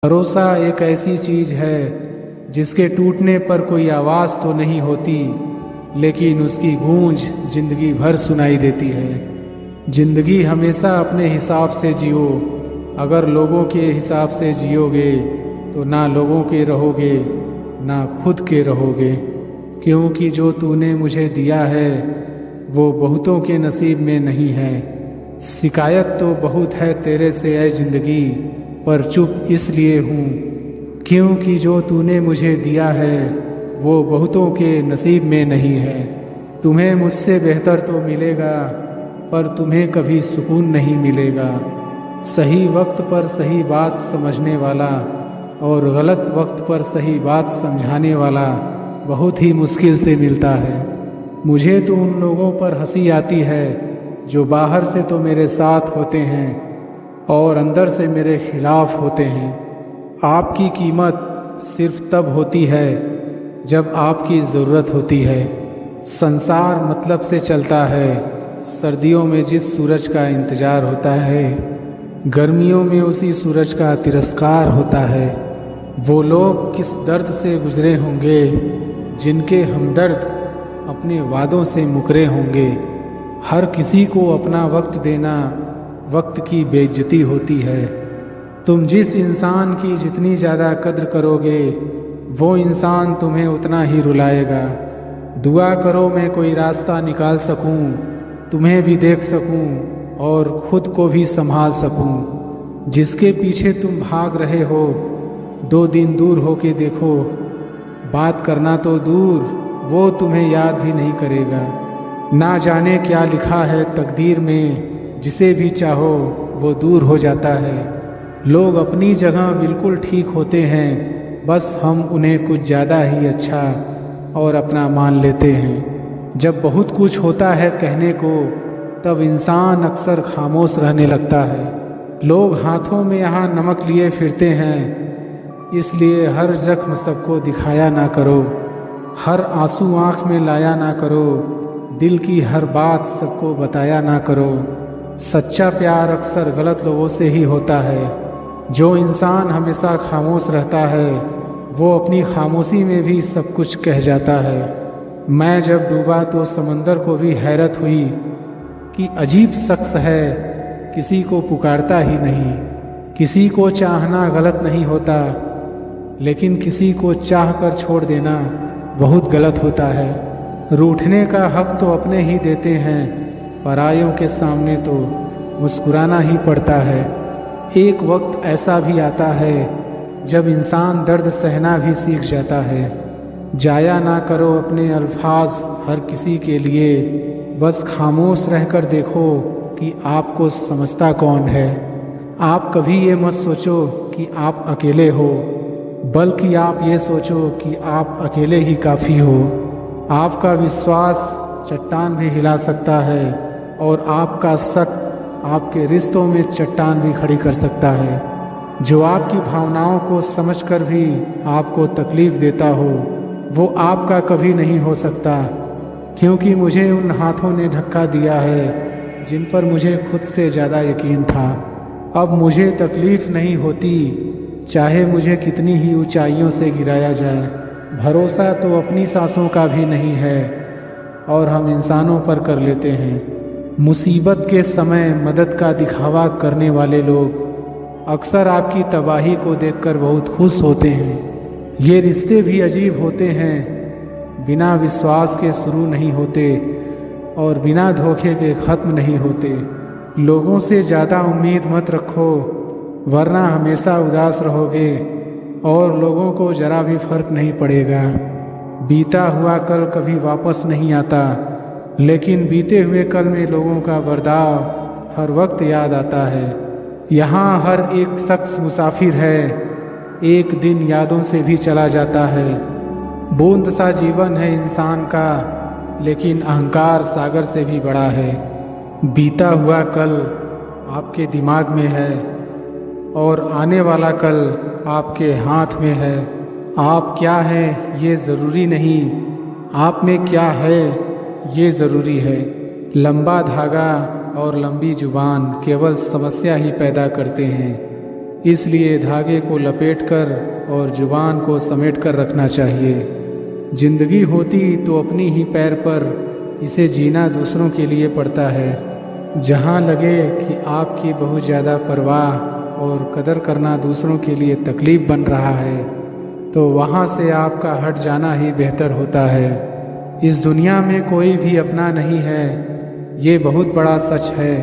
भरोसा एक ऐसी चीज है जिसके टूटने पर कोई आवाज़ तो नहीं होती, लेकिन उसकी गूंज जिंदगी भर सुनाई देती है। जिंदगी हमेशा अपने हिसाब से जियो। अगर लोगों के हिसाब से जियोगे तो ना लोगों के रहोगे ना खुद के रहोगे, क्योंकि जो तूने मुझे दिया है वो बहुतों के नसीब में नहीं है। शिकायत तो बहुत है तेरे से ऐ जिंदगी, पर चुप इसलिए हूँ क्योंकि जो तूने मुझे दिया है वो बहुतों के नसीब में नहीं है। तुम्हें मुझसे बेहतर तो मिलेगा, पर तुम्हें कभी सुकून नहीं मिलेगा। सही वक्त पर सही बात समझने वाला और गलत वक्त पर सही बात समझाने वाला बहुत ही मुश्किल से मिलता है। मुझे तो उन लोगों पर हंसी आती है जो बाहर से तो मेरे साथ होते हैं और अंदर से मेरे खिलाफ होते हैं। आपकी कीमत सिर्फ तब होती है जब आपकी ज़रूरत होती है। संसार मतलब से चलता है। सर्दियों में जिस सूरज का इंतज़ार होता है, गर्मियों में उसी सूरज का तिरस्कार होता है। वो लोग किस दर्द से गुजरे होंगे जिनके हमदर्द अपने वादों से मुकरे होंगे। हर किसी को अपना वक्त देना वक्त की बेइज्जती होती है। तुम जिस इंसान की जितनी ज़्यादा कद्र करोगे वो इंसान तुम्हें उतना ही रुलाएगा। दुआ करो मैं कोई रास्ता निकाल सकूं, तुम्हें भी देख सकूं और ख़ुद को भी संभाल सकूं। जिसके पीछे तुम भाग रहे हो 2 दिन दूर होके देखो, बात करना तो दूर वो तुम्हें याद भी नहीं करेगा। ना जाने क्या लिखा है तकदीर में, जिसे भी चाहो वो दूर हो जाता है। लोग अपनी जगह बिल्कुल ठीक होते हैं, बस हम उन्हें कुछ ज़्यादा ही अच्छा और अपना मान लेते हैं। जब बहुत कुछ होता है कहने को, तब इंसान अक्सर खामोश रहने लगता है। लोग हाथों में यहाँ नमक लिए फिरते हैं, इसलिए हर जख्म सबको दिखाया ना करो, हर आंसू आँख में लाया ना करो, दिल की हर बात सबको बताया ना करो। सच्चा प्यार अक्सर गलत लोगों से ही होता है। जो इंसान हमेशा खामोश रहता है वो अपनी खामोशी में भी सब कुछ कह जाता है। मैं जब डूबा तो समंदर को भी हैरत हुई कि अजीब शख्स है, किसी को पुकारता ही नहीं। किसी को चाहना गलत नहीं होता, लेकिन किसी को चाह कर छोड़ देना बहुत गलत होता है। रूठने का हक तो अपने ही देते हैं, परायों के सामने तो मुस्कुराना ही पड़ता है। एक वक्त ऐसा भी आता है जब इंसान दर्द सहना भी सीख जाता है। जाया ना करो अपने अल्फाज हर किसी के लिए, बस खामोश रहकर देखो कि आपको समझता कौन है। आप कभी ये मत सोचो कि आप अकेले हो, बल्कि आप ये सोचो कि आप अकेले ही काफ़ी हो। आपका विश्वास चट्टान भी हिला सकता है और आपका शक आपके रिश्तों में चट्टान भी खड़ी कर सकता है। जो आपकी भावनाओं को समझकर भी आपको तकलीफ़ देता हो वो आपका कभी नहीं हो सकता, क्योंकि मुझे उन हाथों ने धक्का दिया है जिन पर मुझे खुद से ज़्यादा यकीन था। अब मुझे तकलीफ़ नहीं होती, चाहे मुझे कितनी ही ऊंचाइयों से गिराया जाए। भरोसा तो अपनी सांसों का भी नहीं है और हम इंसानों पर कर लेते हैं। मुसीबत के समय मदद का दिखावा करने वाले लोग अक्सर आपकी तबाही को देखकर बहुत खुश होते हैं। ये रिश्ते भी अजीब होते हैं, बिना विश्वास के शुरू नहीं होते और बिना धोखे के ख़त्म नहीं होते। लोगों से ज़्यादा उम्मीद मत रखो, वरना हमेशा उदास रहोगे और लोगों को ज़रा भी फ़र्क नहीं पड़ेगा। बीता हुआ कल कभी वापस नहीं आता, लेकिन बीते हुए कल में लोगों का बर्ताव हर वक्त याद आता है। यहाँ हर एक शख्स मुसाफिर है, एक दिन यादों से भी चला जाता है। बूंद सा जीवन है इंसान का, लेकिन अहंकार सागर से भी बड़ा है। बीता हुआ कल आपके दिमाग में है और आने वाला कल आपके हाथ में है। आप क्या हैं ये ज़रूरी नहीं, आप में क्या है ये ज़रूरी है। लंबा धागा और लंबी जुबान केवल समस्या ही पैदा करते हैं। इसलिए धागे को लपेटकर और जुबान को समेट कर रखना चाहिए। जिंदगी होती तो अपनी ही पैर पर इसे जीना दूसरों के लिए पड़ता है। जहाँ लगे कि आपकी बहुत ज़्यादा परवाह और कदर करना दूसरों के लिए तकलीफ़ बन रहा है, तो वहाँ से आपका हट जाना ही बेहतर होता है। इस दुनिया में कोई भी अपना नहीं है, ये बहुत बड़ा सच है,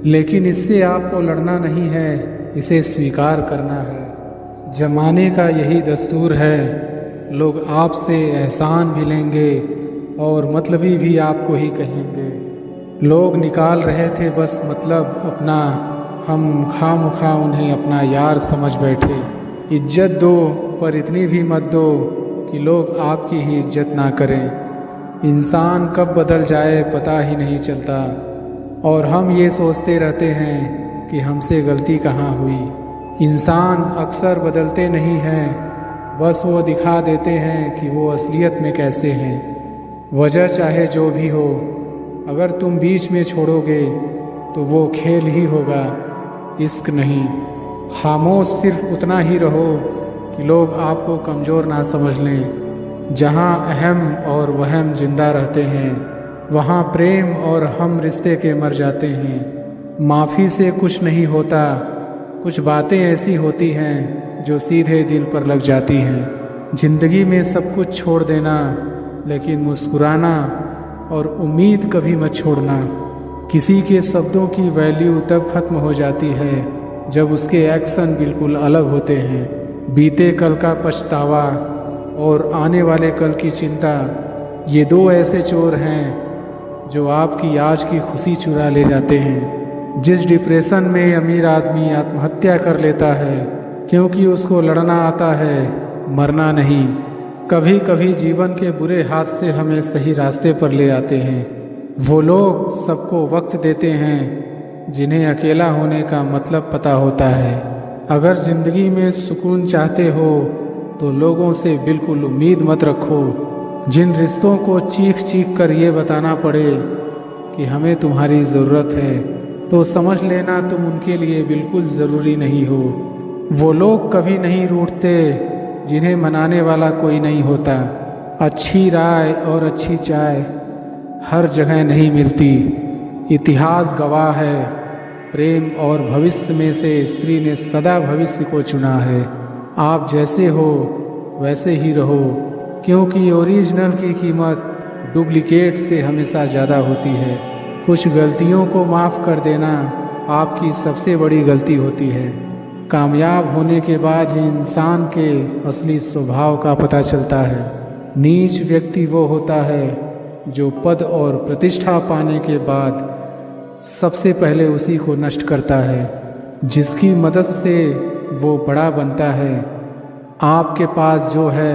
लेकिन इससे आपको लड़ना नहीं है, इसे स्वीकार करना है। ज़माने का यही दस्तूर है, लोग आपसे एहसान भी लेंगे और मतलबी भी आपको ही कहेंगे। लोग निकाल रहे थे बस मतलब अपना, हम खामखा उन्हें अपना यार समझ बैठे। इज्जत दो पर इतनी भी मत दो कि लोग आपकी ही इज्जत ना करें। इंसान कब बदल जाए पता ही नहीं चलता, और हम ये सोचते रहते हैं कि हमसे गलती कहाँ हुई। इंसान अक्सर बदलते नहीं हैं, बस वो दिखा देते हैं कि वो असलियत में कैसे हैं। वजह चाहे जो भी हो, अगर तुम बीच में छोड़ोगे तो वो खेल ही होगा, इश्क नहीं। खामोश सिर्फ उतना ही रहो कि लोग आपको कमज़ोर ना समझ लें। जहाँ अहम और वहम जिंदा रहते हैं, वहाँ प्रेम और हम रिश्ते के मर जाते हैं। माफ़ी से कुछ नहीं होता, कुछ बातें ऐसी होती हैं जो सीधे दिल पर लग जाती हैं। ज़िंदगी में सब कुछ छोड़ देना, लेकिन मुस्कुराना और उम्मीद कभी मत छोड़ना। किसी के शब्दों की वैल्यू तब ख़त्म हो जाती है जब उसके एक्शन बिल्कुल अलग होते हैं। बीते कल का पछतावा और आने वाले कल की चिंता, ये दो ऐसे चोर हैं जो आपकी आज की खुशी चुरा ले जाते हैं। जिस डिप्रेशन में अमीर आदमी आत्महत्या कर लेता है क्योंकि उसको लड़ना आता है, मरना नहीं। कभी कभी जीवन के बुरे हाथ से हमें सही रास्ते पर ले आते हैं। वो लोग सबको वक्त देते हैं जिन्हें अकेला होने का मतलब पता होता है। अगर ज़िंदगी में सुकून चाहते हो तो लोगों से बिल्कुल उम्मीद मत रखो। जिन रिश्तों को चीख चीख कर ये बताना पड़े कि हमें तुम्हारी ज़रूरत है, तो समझ लेना तुम उनके लिए बिल्कुल ज़रूरी नहीं हो। वो लोग कभी नहीं रूठते जिन्हें मनाने वाला कोई नहीं होता। अच्छी राय और अच्छी चाय हर जगह नहीं मिलती। इतिहास गवाह है, प्रेम और भविष्य में से स्त्री ने सदा भविष्य को चुना है। आप जैसे हो वैसे ही रहो, क्योंकि ओरिजिनल की कीमत डुप्लीकेट से हमेशा ज़्यादा होती है। कुछ गलतियों को माफ़ कर देना आपकी सबसे बड़ी गलती होती है। कामयाब होने के बाद ही इंसान के असली स्वभाव का पता चलता है। नीच व्यक्ति वो होता है जो पद और प्रतिष्ठा पाने के बाद सबसे पहले उसी को नष्ट करता है, जिसकी मदद से वो बड़ा बनता है। आपके पास जो है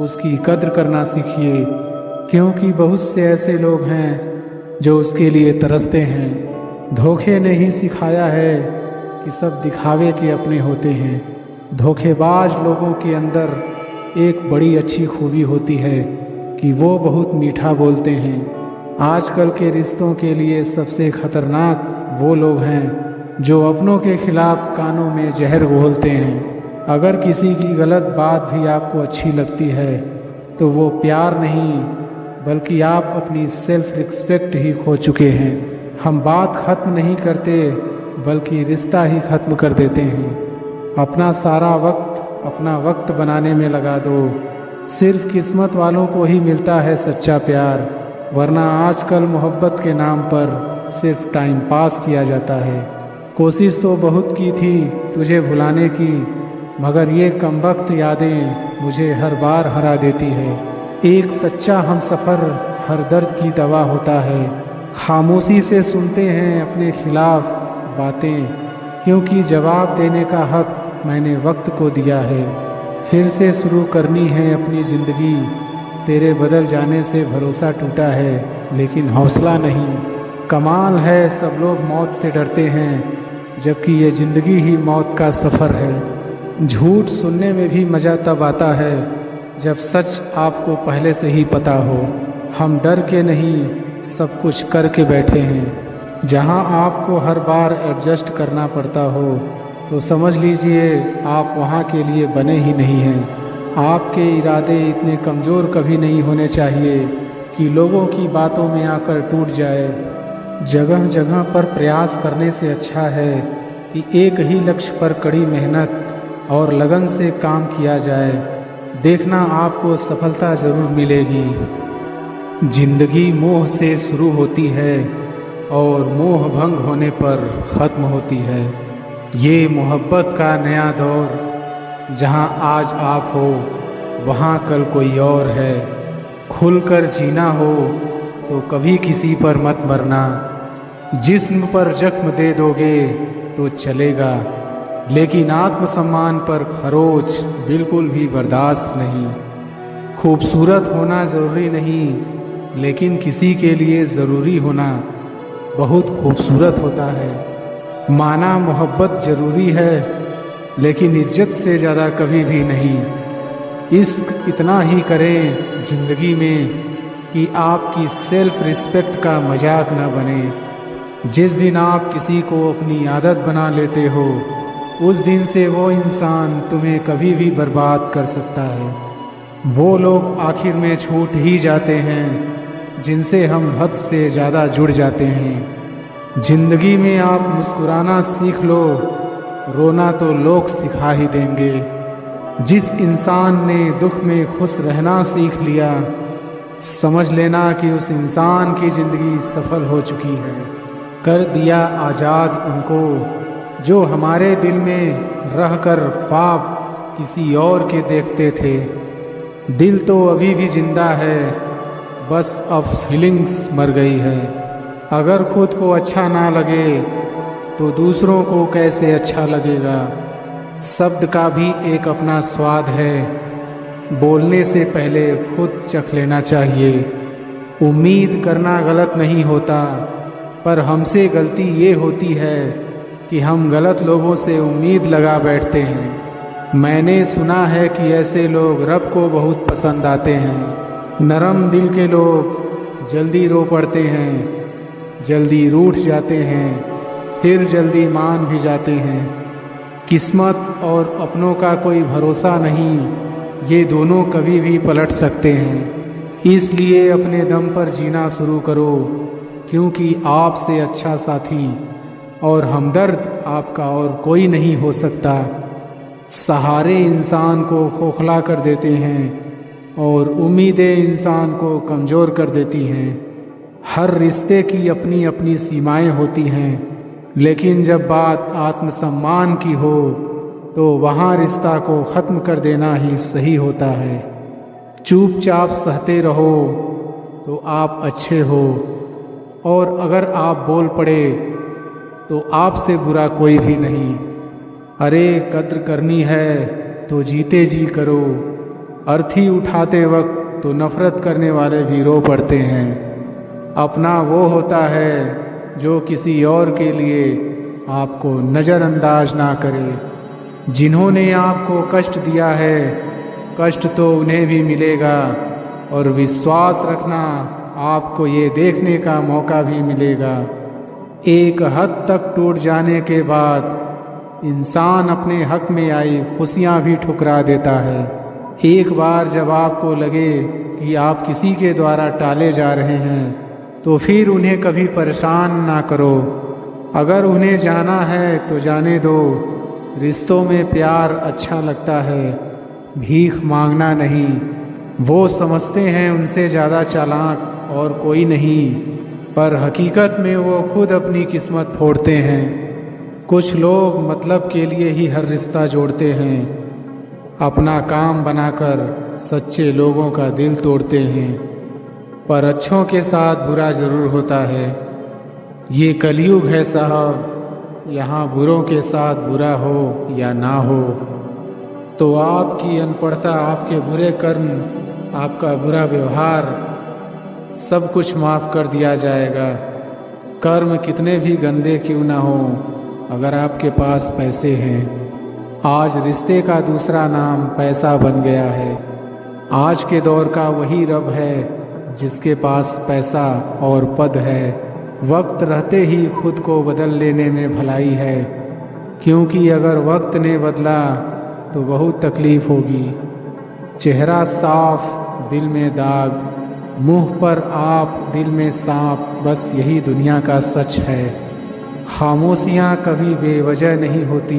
उसकी कद्र करना सीखिए, क्योंकि बहुत से ऐसे लोग हैं जो उसके लिए तरसते हैं। धोखे ने ही सिखाया है कि सब दिखावे के अपने होते हैं। धोखेबाज लोगों के अंदर एक बड़ी अच्छी खूबी होती है कि वो बहुत मीठा बोलते हैं। आजकल के रिश्तों के लिए सबसे खतरनाक वो लोग हैं जो अपनों के खिलाफ कानों में जहर घोलते हैं। अगर किसी की गलत बात भी आपको अच्छी लगती है तो वो प्यार नहीं, बल्कि आप अपनी सेल्फ रिस्पेक्ट ही खो चुके हैं। हम बात ख़त्म नहीं करते, बल्कि रिश्ता ही ख़त्म कर देते हैं। अपना सारा वक्त अपना वक्त बनाने में लगा दो। सिर्फ किस्मत वालों को ही मिलता है सच्चा प्यार, वरना आजकल मोहब्बत के नाम पर सिर्फ टाइम पास किया जाता है। कोशिश तो बहुत की थी तुझे भुलाने की, मगर ये कमबख्त यादें मुझे हर बार हरा देती है। एक सच्चा हमसफ़र हर दर्द की दवा होता है। खामोशी से सुनते हैं अपने खिलाफ बातें, क्योंकि जवाब देने का हक मैंने वक्त को दिया है। फिर से शुरू करनी है अपनी ज़िंदगी। तेरे बदल जाने से भरोसा टूटा है, लेकिन हौसला नहीं। कमाल है सब लोग मौत से डरते हैं, जबकि ये ज़िंदगी ही मौत का सफ़र है। झूठ सुनने में भी मज़ा तब आता है जब सच आपको पहले से ही पता हो। हम डर के नहीं, सब कुछ करके बैठे हैं। जहां आपको हर बार एडजस्ट करना पड़ता हो, तो समझ लीजिए आप वहाँ के लिए बने ही नहीं हैं। आपके इरादे इतने कमज़ोर कभी नहीं होने चाहिए कि लोगों की बातों में आकर टूट जाए। जगह जगह पर प्रयास करने से अच्छा है कि एक ही लक्ष्य पर कड़ी मेहनत और लगन से काम किया जाए। देखना आपको सफलता ज़रूर मिलेगी। जिंदगी मोह से शुरू होती है और मोह भंग होने पर ख़त्म होती है। ये मोहब्बत का नया दौर, जहाँ आज आप हो वहाँ कल कोई और है। खुलकर जीना हो तो कभी किसी पर मत मरना। जिस्म पर जख्म दे दोगे तो चलेगा, लेकिन आत्मसम्मान पर खरोच बिल्कुल भी बर्दाश्त नहीं। खूबसूरत होना ज़रूरी नहीं, लेकिन किसी के लिए ज़रूरी होना बहुत खूबसूरत होता है। माना मोहब्बत ज़रूरी है, लेकिन इज्जत से ज़्यादा कभी भी नहीं। इश्क इतना ही करें ज़िंदगी में कि आपकी सेल्फ रिस्पेक्ट का मजाक न बने। जिस दिन आप किसी को अपनी आदत बना लेते हो, उस दिन से वो इंसान तुम्हें कभी भी बर्बाद कर सकता है। वो लोग आखिर में छूट ही जाते हैं जिनसे हम हद से ज़्यादा जुड़ जाते हैं। ज़िंदगी में आप मुस्कुराना सीख लो, रोना तो लोग सिखा ही देंगे। जिस इंसान ने दुख में खुश रहना सीख लिया, समझ लेना कि उस इंसान की ज़िंदगी सफल हो चुकी है। कर दिया आज़ाद उनको जो हमारे दिल में रहकर ख्वाब किसी और के देखते थे। दिल तो अभी भी जिंदा है, बस अब फीलिंग्स मर गई है। अगर खुद को अच्छा ना लगे तो दूसरों को कैसे अच्छा लगेगा। शब्द का भी एक अपना स्वाद है, बोलने से पहले खुद चख लेना चाहिए। उम्मीद करना गलत नहीं होता, पर हमसे गलती ये होती है कि हम गलत लोगों से उम्मीद लगा बैठते हैं। मैंने सुना है कि ऐसे लोग रब को बहुत पसंद आते हैं। नरम दिल के लोग जल्दी रो पड़ते हैं, जल्दी रूठ जाते हैं, फिर जल्दी मान भी जाते हैं। किस्मत और अपनों का कोई भरोसा नहीं, ये दोनों कभी भी पलट सकते हैं। इसलिए अपने दम पर जीना शुरू करो, क्योंकि आपसे अच्छा साथी और हमदर्द आपका और कोई नहीं हो सकता। सहारे इंसान को खोखला कर देते हैं और उम्मीदें इंसान को कमज़ोर कर देती हैं। हर रिश्ते की अपनी अपनी सीमाएं होती हैं, लेकिन जब बात आत्मसम्मान की हो तो वहाँ रिश्ता को ख़त्म कर देना ही सही होता है। चुपचाप सहते रहो तो आप अच्छे हो, और अगर आप बोल पड़े तो आपसे बुरा कोई भी नहीं। अरे कद्र करनी है तो जीते जी करो। अर्थी उठाते वक्त तो नफ़रत करने वाले भी रो पड़ते हैं। अपना वो होता है जो किसी और के लिए आपको नज़रअंदाज ना करे। जिन्होंने आपको कष्ट दिया है, कष्ट तो उन्हें भी मिलेगा, और विश्वास रखना आपको ये देखने का मौका भी मिलेगा। एक हद तक टूट जाने के बाद इंसान अपने हक में आई खुशियाँ भी ठुकरा देता है। एक बार जब आपको लगे कि आप किसी के द्वारा टाले जा रहे हैं, तो फिर उन्हें कभी परेशान ना करो। अगर उन्हें जाना है तो जाने दो। रिश्तों में प्यार अच्छा लगता है, भीख मांगना नहीं। वो समझते हैं उनसे ज़्यादा चालाक और कोई नहीं, पर हकीकत में वो खुद अपनी किस्मत फोड़ते हैं। कुछ लोग मतलब के लिए ही हर रिश्ता जोड़ते हैं, अपना काम बनाकर सच्चे लोगों का दिल तोड़ते हैं। पर अच्छों के साथ बुरा ज़रूर होता है। ये कलयुग है साहब, यहाँ बुरों के साथ बुरा हो या ना हो। तो आपकी अनपढ़ता, आपके बुरे कर्म, आपका बुरा व्यवहार, सब कुछ माफ़ कर दिया जाएगा। कर्म कितने भी गंदे क्यों ना हो, अगर आपके पास पैसे हैं। आज रिश्ते का दूसरा नाम पैसा बन गया है। आज के दौर का वही रब है जिसके पास पैसा और पद है। वक्त रहते ही खुद को बदल लेने में भलाई है, क्योंकि अगर वक्त ने बदला तो बहुत तकलीफ होगी। चेहरा साफ, दिल में दाग, मुंह पर आप, दिल में सांप, बस यही दुनिया का सच है। खामोशियाँ कभी बेवजह नहीं होती,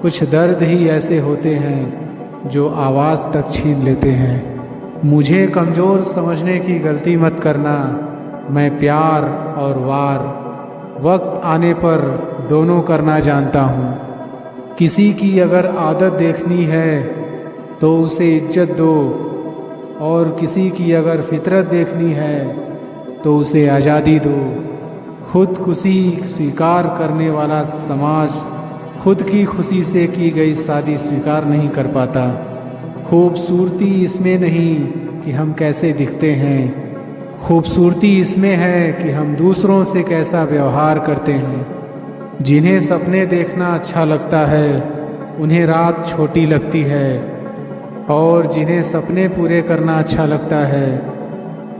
कुछ दर्द ही ऐसे होते हैं जो आवाज़ तक छीन लेते हैं। मुझे कमज़ोर समझने की गलती मत करना, मैं प्यार और वार वक्त आने पर दोनों करना जानता हूँ। किसी की अगर आदत देखनी है तो उसे इज्जत दो, और किसी की अगर फितरत देखनी है तो उसे आज़ादी दो। खुदकुशी स्वीकार करने वाला समाज खुद की खुशी से की गई शादी स्वीकार नहीं कर पाता। खूबसूरती इसमें नहीं कि हम कैसे दिखते हैं, खूबसूरती इसमें है कि हम दूसरों से कैसा व्यवहार करते हैं। जिन्हें सपने देखना अच्छा लगता है उन्हें रात छोटी लगती है, और जिन्हें सपने पूरे करना अच्छा लगता है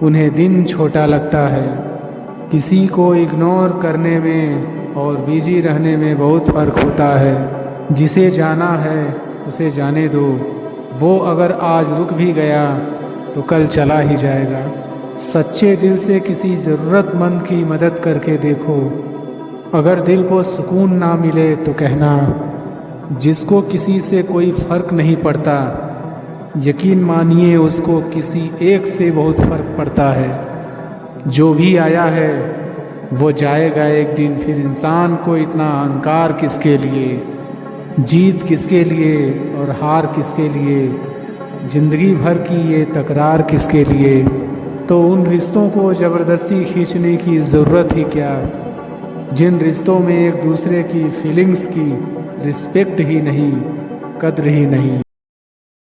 उन्हें दिन छोटा लगता है। किसी को इग्नोर करने में और बिजी रहने में बहुत फ़र्क होता है। जिसे जाना है उसे जाने दो, वो अगर आज रुक भी गया तो कल चला ही जाएगा। सच्चे दिल से किसी ज़रूरतमंद की मदद करके देखो, अगर दिल को सुकून ना मिले तो कहना। जिसको किसी से कोई फ़र्क नहीं पड़ता, यकीन मानिए उसको किसी एक से बहुत फ़र्क पड़ता है। जो भी आया है वो जाएगा एक दिन, फिर इंसान को इतना अहंकार किसके लिए, जीत किसके लिए और हार किसके लिए, ज़िंदगी भर की ये तकरार किसके लिए। तो उन रिश्तों को ज़बरदस्ती खींचने की ज़रूरत ही क्या, जिन रिश्तों में एक दूसरे की फीलिंग्स की रिस्पेक्ट ही नहीं, कद्र ही नहीं।